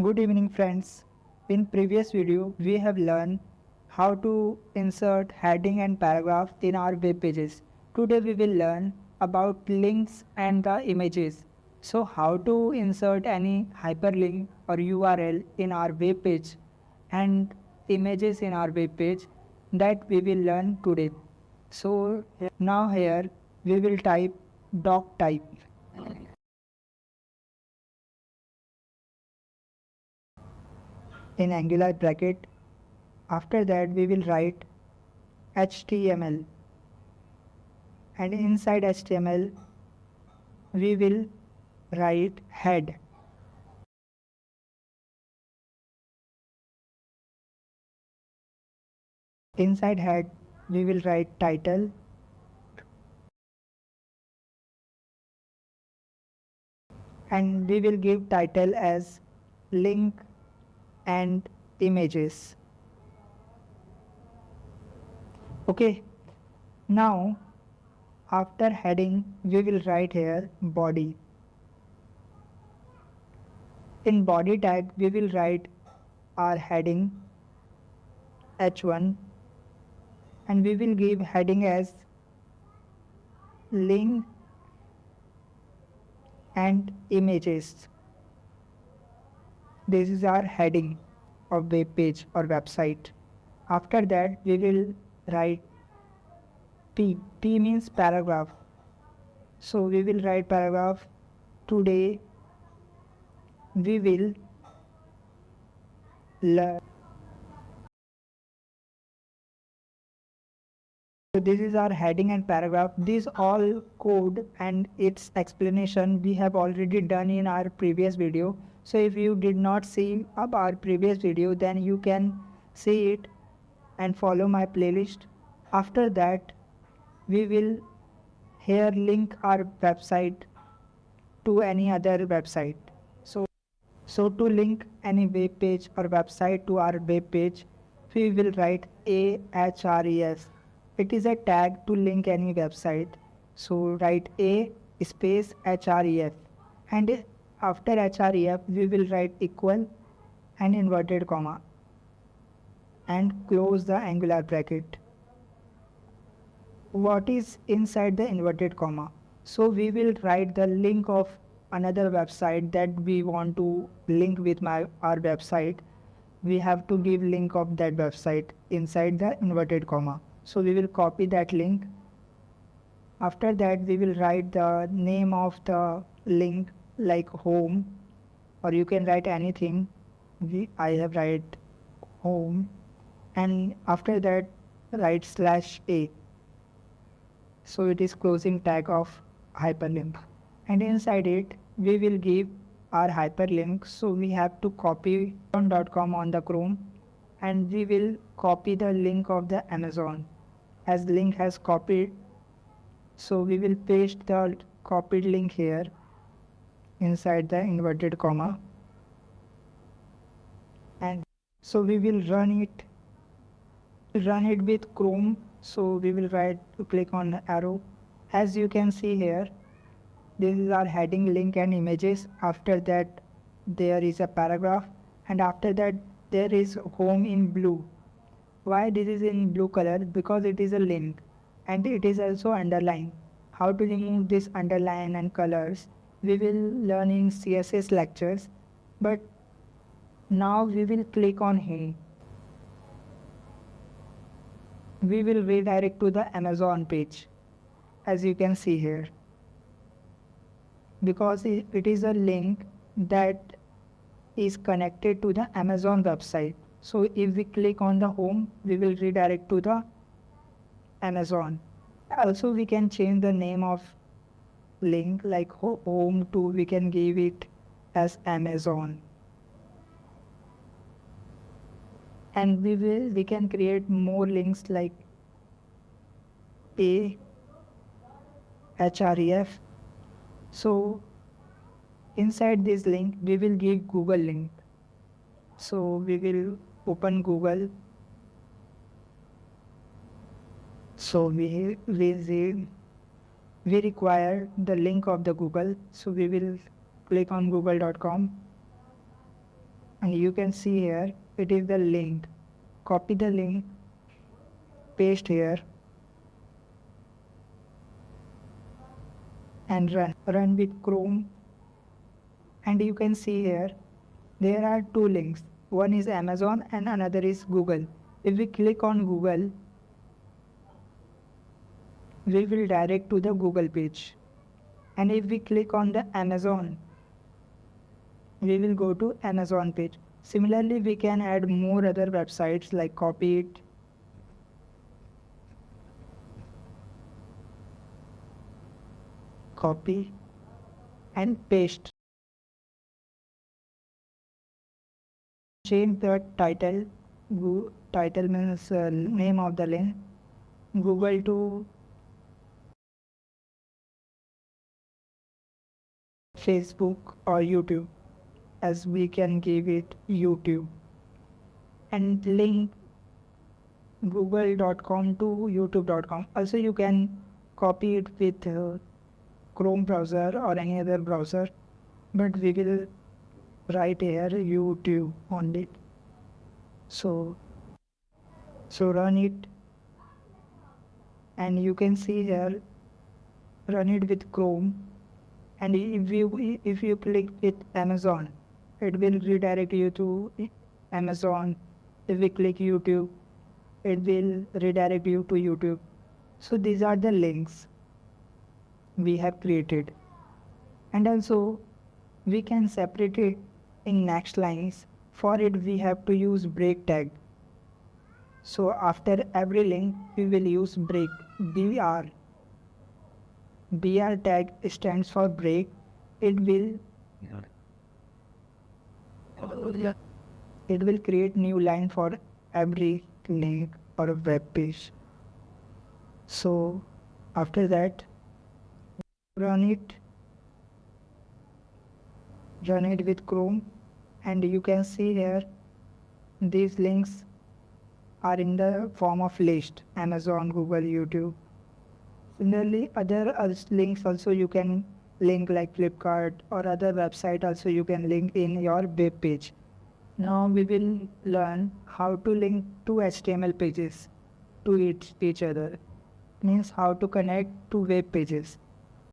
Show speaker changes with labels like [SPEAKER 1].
[SPEAKER 1] Good evening friends. In previous video we have learned how to insert heading and paragraph in our web pages. Today we will learn about links and the images. So how to insert any hyperlink or URL in our web page and images in our web page, that we will learn today. So now here we will type doc type in angular bracket. After that we will write HTML, and inside HTML we will write head. Inside head we will write title, and we will give title as link and images. Okay, now after heading we will write here body. In body tag we will write our heading h1, and we will give heading as link and images. This is our heading of web page or website. After that we will write P. P means paragraph. So we will write paragraph. Today we will learn. So this is our heading and paragraph. This all code and its explanation we have already done in our previous video. So if you did not see up our previous video, then you can see it and follow my playlist. After that we will here link our website to any other website. So to link any web page or website to our web page, we will write ahref. It is a tag to link any website. So write a space href, and after href we will write equal and inverted comma and close the angular bracket. What is inside the inverted comma? So we will write the link of another website that we want to link with our website. We have to give link of that website inside the inverted comma. So we will copy that link. After that we will write the name of the link like home, or you can write anything. I have write home, and after that write /a. So it is closing tag of hyperlink, and inside it we will give our hyperlink. So we have to copy amazon.com on the Chrome, and we will copy the link of the Amazon as link has copied. So we will paste the copied link here inside the inverted comma, and so we will run it with Chrome. So we will click on the arrow. As you can see here, this is our heading, link and images. After that there is a paragraph, and after that there is home in blue. Why this is in blue color? Because it is a link and it is also underlined. How to remove this underline and colors we will learn in CSS lectures, but now we will click on home. We will redirect to the Amazon page, as you can see here, because it is a link that is connected to the Amazon website. So if we click on the home, we will redirect to the Amazon. Also we can change the name of link, like home to we can give it as Amazon, and we can create more links like a href. So inside this link we will give Google link. So we will open Google. So we require the link of the Google. So we will click on google.com. and you can see here it is the link. Copy the link, paste here, and run with Chrome. And you can see here there are two links, one is Amazon and another is Google. If we click on Google, we will direct to the Google page, and if we click on the Amazon, we will go to Amazon page. Similarly, we can add more other websites like copy it, copy and paste. Change the title. Title means name of the link. Google to Facebook or YouTube, as we can give it YouTube, and link google.com to youtube.com. Also you can copy it with Chrome browser or any other browser, but we will write here YouTube only. So run it, and you can see here run it with Chrome. And if you click with Amazon, it will redirect you to Amazon. If we click YouTube, it will redirect you to YouTube. So these are the links we have created. And also we can separate it in next lines. For it we have to use break tag. So after every link we will use break, BR. BR tag stands for break. It will create new line for every link or a web page. So after that, run it with Chrome, and you can see here these links are in the form of list: Amazon, Google, YouTube. Similarly, other links also you can link, like Flipkart or other website also you can link in your web page. Now we will learn how to link two HTML pages to each other. Means how to connect two web pages.